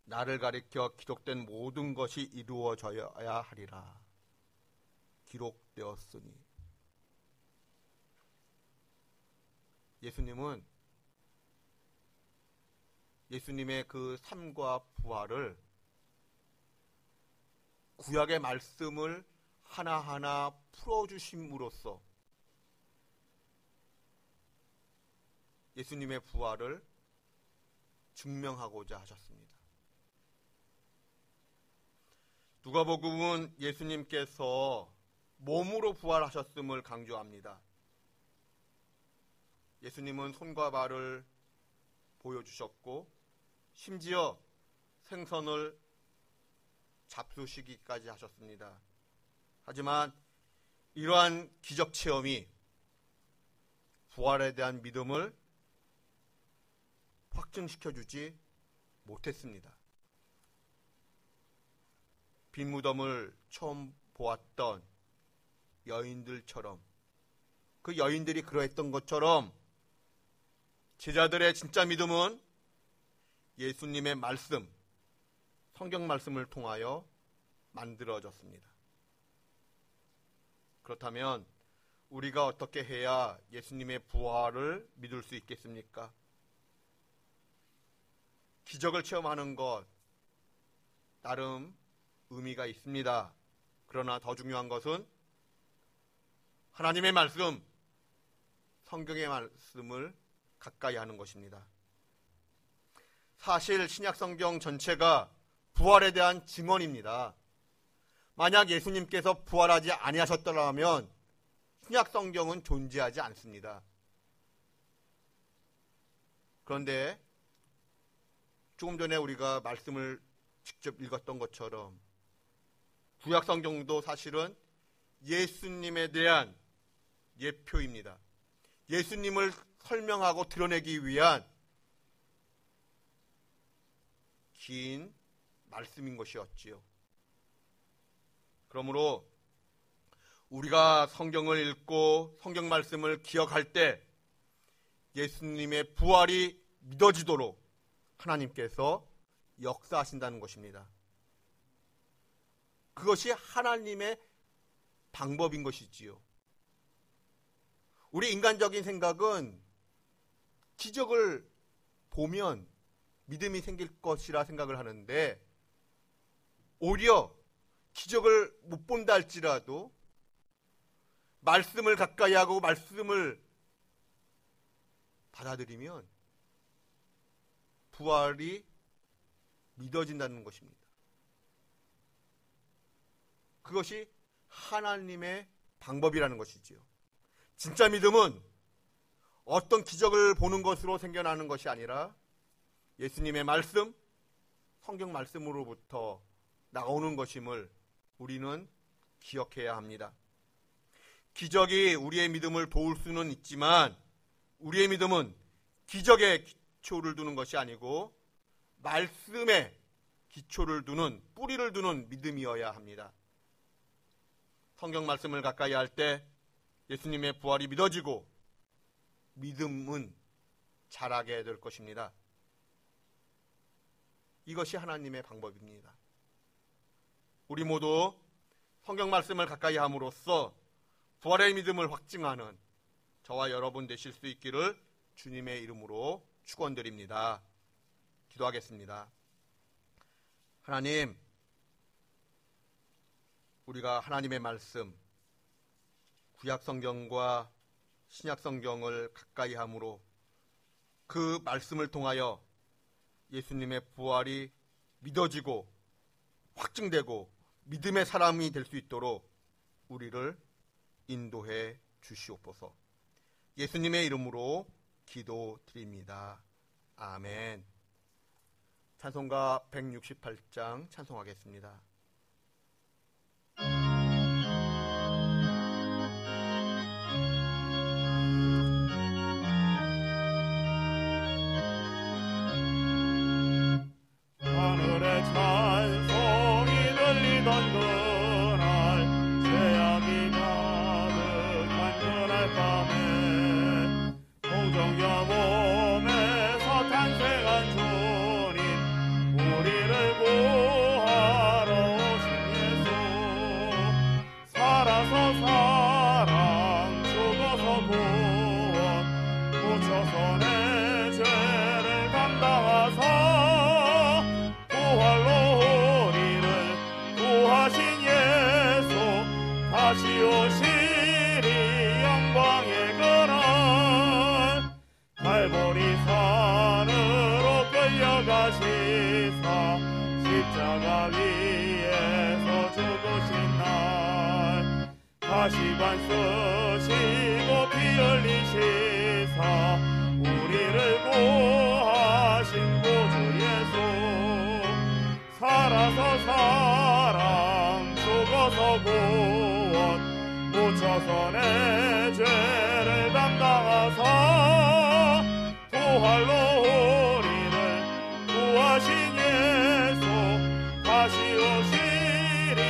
나를 가리켜 기록된 모든 것이 이루어져야 하리라. 기록되었으니. 예수님의 그 삶과 부활을, 구약의 말씀을 하나하나 풀어주심으로써 예수님의 부활을 증명하고자 하셨습니다. 누가복음은 예수님께서 몸으로 부활하셨음을 강조합니다. 예수님은 손과 발을 보여주셨고 심지어 생선을 잡수시기까지 하셨습니다. 하지만 이러한 기적 체험이 부활에 대한 믿음을 확증시켜주지 못했습니다. 빈 무덤을 처음 보았던 여인들처럼, 그 여인들이 그러했던 것처럼 제자들의 진짜 믿음은 예수님의 말씀, 성경 말씀을 통하여 만들어졌습니다. 그렇다면 우리가 어떻게 해야 예수님의 부활을 믿을 수 있겠습니까? 기적을 체험하는 것 나름 의미가 있습니다. 그러나 더 중요한 것은 하나님의 말씀, 성경의 말씀을 가까이 하는 것입니다. 사실 신약성경 전체가 부활에 대한 증언입니다. 만약 예수님께서 부활하지 아니하셨더라면 신약성경은 존재하지 않습니다. 그런데 조금 전에 우리가 말씀을 직접 읽었던 것처럼 구약성경도 사실은 예수님에 대한 예표입니다. 예수님을 설명하고 드러내기 위한 긴 말씀인 것이었지요. 그러므로 우리가 성경을 읽고 성경 말씀을 기억할 때 예수님의 부활이 믿어지도록 하나님께서 역사하신다는 것입니다. 그것이 하나님의 방법인 것이지요. 우리 인간적인 생각은 기적을 보면 믿음이 생길 것이라 생각을 하는데, 오히려 기적을 못 본다 할지라도 말씀을 가까이 하고 말씀을 받아들이면 부활이 믿어진다는 것입니다. 그것이 하나님의 방법이라는 것이지요. 진짜 믿음은 어떤 기적을 보는 것으로 생겨나는 것이 아니라 예수님의 말씀, 성경 말씀으로부터 나오는 것임을 우리는 기억해야 합니다. 기적이 우리의 믿음을 도울 수는 있지만 우리의 믿음은 기적에 기초를 두는 것이 아니고 말씀에 기초를 두는, 뿌리를 두는 믿음이어야 합니다. 성경 말씀을 가까이 할 때 예수님의 부활이 믿어지고 믿음은 자라게 될 것입니다. 이것이 하나님의 방법입니다. 우리 모두 성경 말씀을 가까이 함으로써 부활의 믿음을 확증하는 저와 여러분 되실 수 있기를 주님의 이름으로 축원드립니다. 기도하겠습니다. 하나님, 우리가 하나님의 말씀, 구약성경과 신약성경을 가까이 함으로 그 말씀을 통하여 예수님의 부활이 믿어지고 확증되고 믿음의 사람이 될 수 있도록 우리를 인도해 주시옵소서. 예수님의 이름으로 기도드립니다. 아멘. 찬송가 168장 찬송하겠습니다. 하늘의 찬송이 들리던 그날, 새야기 가득한 그날 밤에 동정녀 몸에서 탄생한 주님, 우리를 구하러 오신 예수, 살아서 사랑, 죽어서 구원, 묻혀서 내 죄를 감당하사 부활로 우리를 구하신 예수, 다시 오시리 영광의 그날, 갈보리 산으로 끌려가시사 십자가 위에서 죽으신 날, 가시관 쓰시고 피 흘리시사 우리를 구하신 구주 예수, 살아서 사랑, 죽어서 구원, 묻혀서 내 죄를 담당하사 부활로 우리를 구하신 예수, 다시 오시리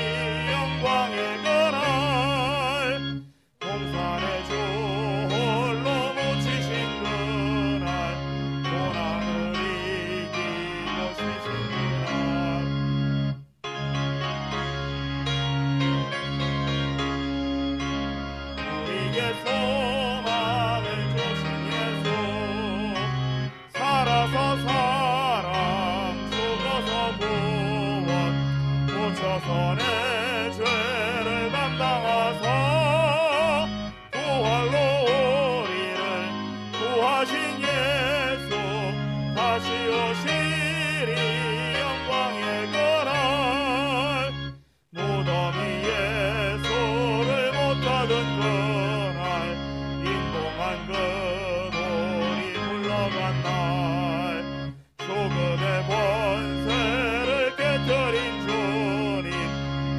영광의 그날, 공산의 주 홀로 묻히신 그날, 고난을 이기고 쉬신 그날, 우리에게 소망을 주신 예수, 살아서 사랑, 죽어서 구원, 묻혀서 내 죄를 담당하사 부활로 우리를 구하신 예수, 다시 오시리 영광의 그날, 무덤이 예수를 못 받은 그날, 인동한 그 돌이 굴러간 날, 죽음의 권세를 깨뜨린 주님,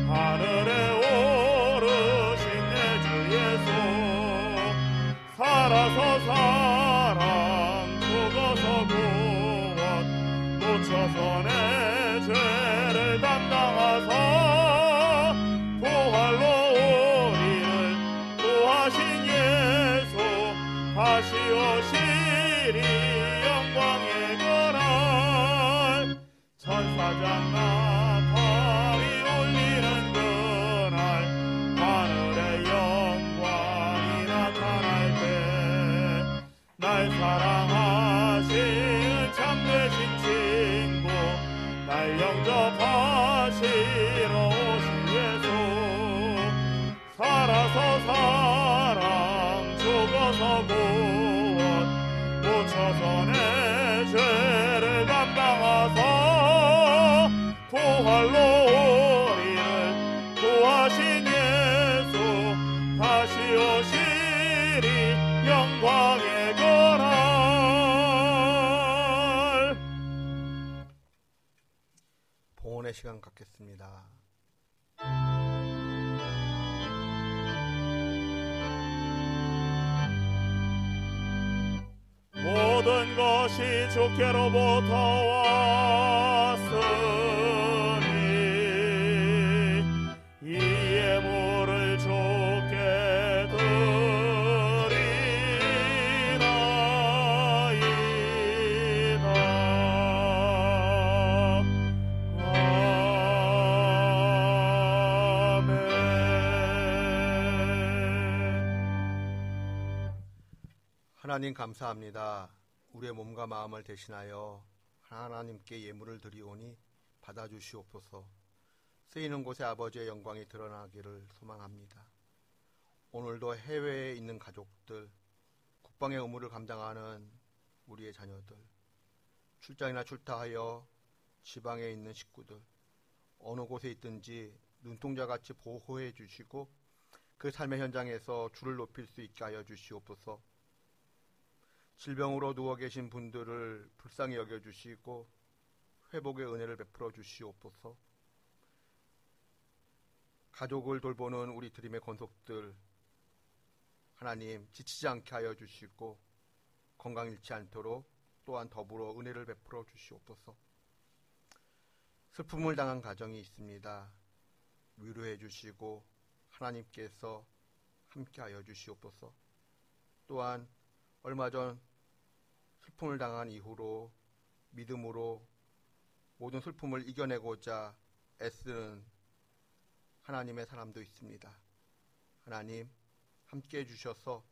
하늘에 오르신 내 주 예수, 살아서 사랑, 죽어서 구원, 묻혀서 내 죄를 담당하사 부활로 우리를 구하신 예수, 다시 오시리 영광의 그날, 천사장 나팔이 울리는 그날, 하늘의 영광이 나타날 때, 날 사랑하시는 참되신 친구, 날 영접하시러 오신 예수, 살아서 사랑, 죽어서 구원, 묻혀서 내 죄를 담당하사 부활로 우리를 구하신 예수, 다시 오시리 영광의 그날. 봉헌의 시간 갖겠습니다. 모든 것이 주께로부터 왔으니 이 예물을 주께 드리나이다. 아멘. 하나님 감사합니다. 우리의 몸과 마음을 대신하여 하나님께 예물을 드리오니 받아주시옵소서. 쓰이는 곳에 아버지의 영광이 드러나기를 소망합니다. 오늘도 해외에 있는 가족들, 국방의 의무를 감당하는 우리의 자녀들, 출장이나 출타하여 지방에 있는 식구들, 어느 곳에 있든지 눈동자같이 보호해 주시고 그 삶의 현장에서 주를 높일 수 있게 하여 주시옵소서. 질병으로 누워 계신 분들을 불쌍히 여겨주시고 회복의 은혜를 베풀어 주시옵소서. 가족을 돌보는 우리 드림의 권속들 하나님 지치지 않게 하여 주시고 건강 잃지 않도록 또한 더불어 은혜를 베풀어 주시옵소서. 슬픔을 당한 가정이 있습니다. 위로해 주시고 하나님께서 함께 하여 주시옵소서. 또한 얼마 전 슬픔을 당한 이후로 믿음으로 모든 슬픔을 이겨내고자 애쓰는 하나님의 사람도 있습니다. 하나님 함께 해주셔서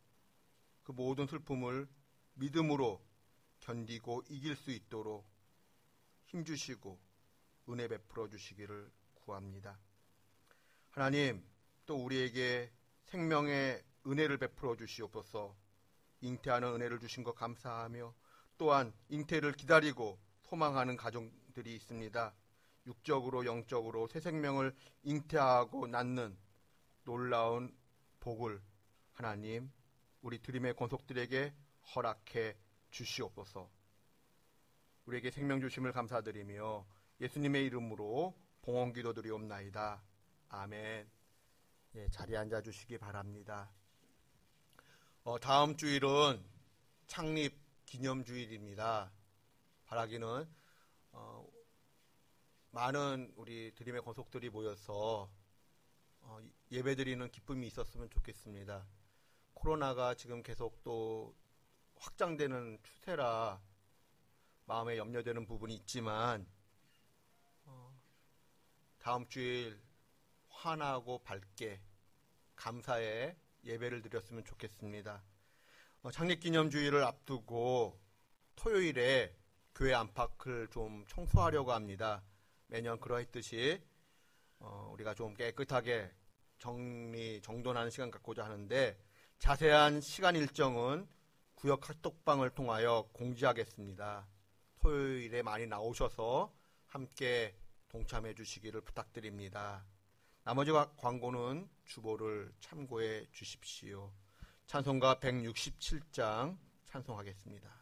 그 모든 슬픔을 믿음으로 견디고 이길 수 있도록 힘주시고 은혜 베풀어 주시기를 구합니다. 하나님 또 우리에게 생명의 은혜를 베풀어 주시옵소서. 잉태하는 은혜를 주신 것 감사하며 또한 잉태를 기다리고 소망하는 가정들이 있습니다. 육적으로 영적으로 새 생명을 잉태하고 낳는 놀라운 복을 하나님 우리 드림의 권속들에게 허락해 주시옵소서. 우리에게 생명 주심을 감사드리며 예수님의 이름으로 봉헌 기도드리옵나이다. 아멘. 예, 자리에 앉아 주시기 바랍니다. 다음 주일은 창립 기념주일입니다. 바라기는 많은 우리 드림의 권속들이 모여서 예배드리는 기쁨이 있었으면 좋겠습니다. 코로나가 지금 계속 또 확장되는 추세라 마음에 염려되는 부분이 있지만 다음 주일 환하고 밝게 감사의 예배를 드렸으면 좋겠습니다. 창립기념주일을 앞두고 토요일에 교회 안팎을 좀 청소하려고 합니다. 매년 그러했듯이 우리가 좀 깨끗하게 정돈하는 시간 갖고자 하는데 자세한 시간 일정은 구역 카톡방을 통하여 공지하겠습니다. 토요일에 많이 나오셔서 함께 동참해 주시기를 부탁드립니다. 나머지 광고는 주보를 참고해 주십시오. 찬송가 167장 찬송하겠습니다.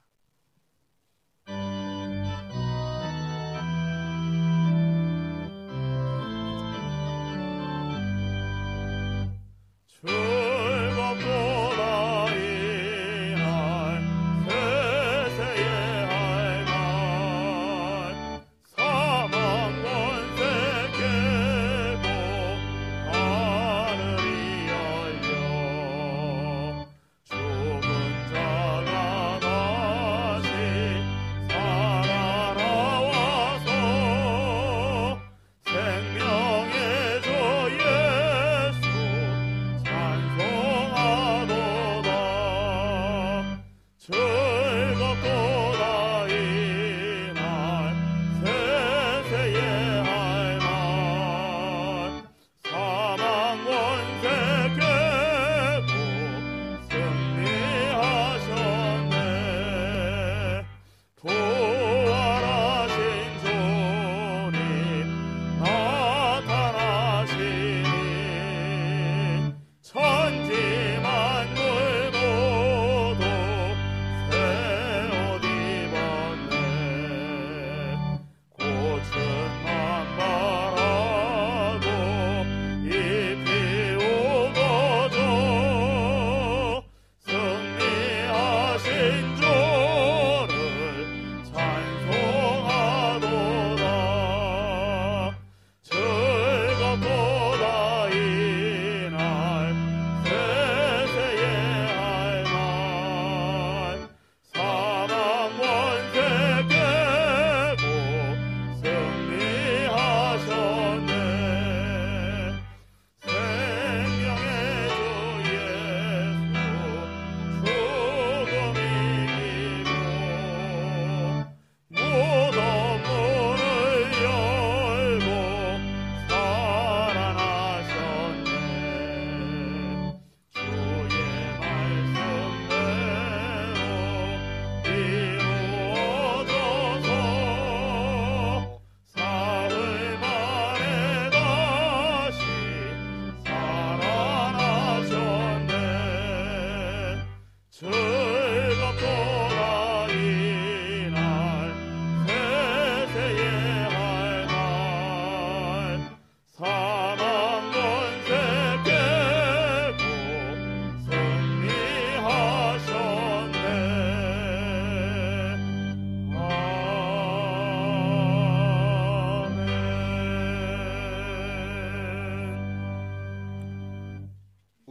죽은 자가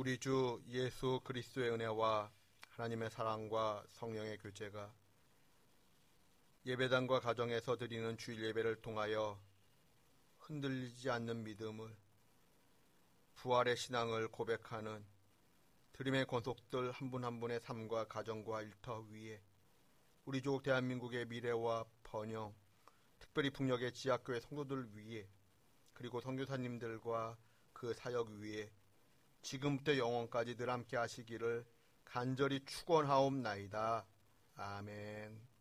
우리 주 예수 그리스도의 은혜와 하나님의 사랑과 성령의 교제가 예배당과 가정에서 드리는 주일 예배를 통하여 흔들리지 않는 믿음을, 부활의 신앙을 고백하는 드림의 권속들 한 분 한 분의 삶과 가정과 일터 위에 우리 조국 대한민국의 미래와 번영, 특별히 북녘의 지하교회 성도들 위에, 그리고 선교사님들과 그 사역 위에 지금부터 영원까지 늘 함께 하시기를 간절히 축원하옵나이다. 아멘.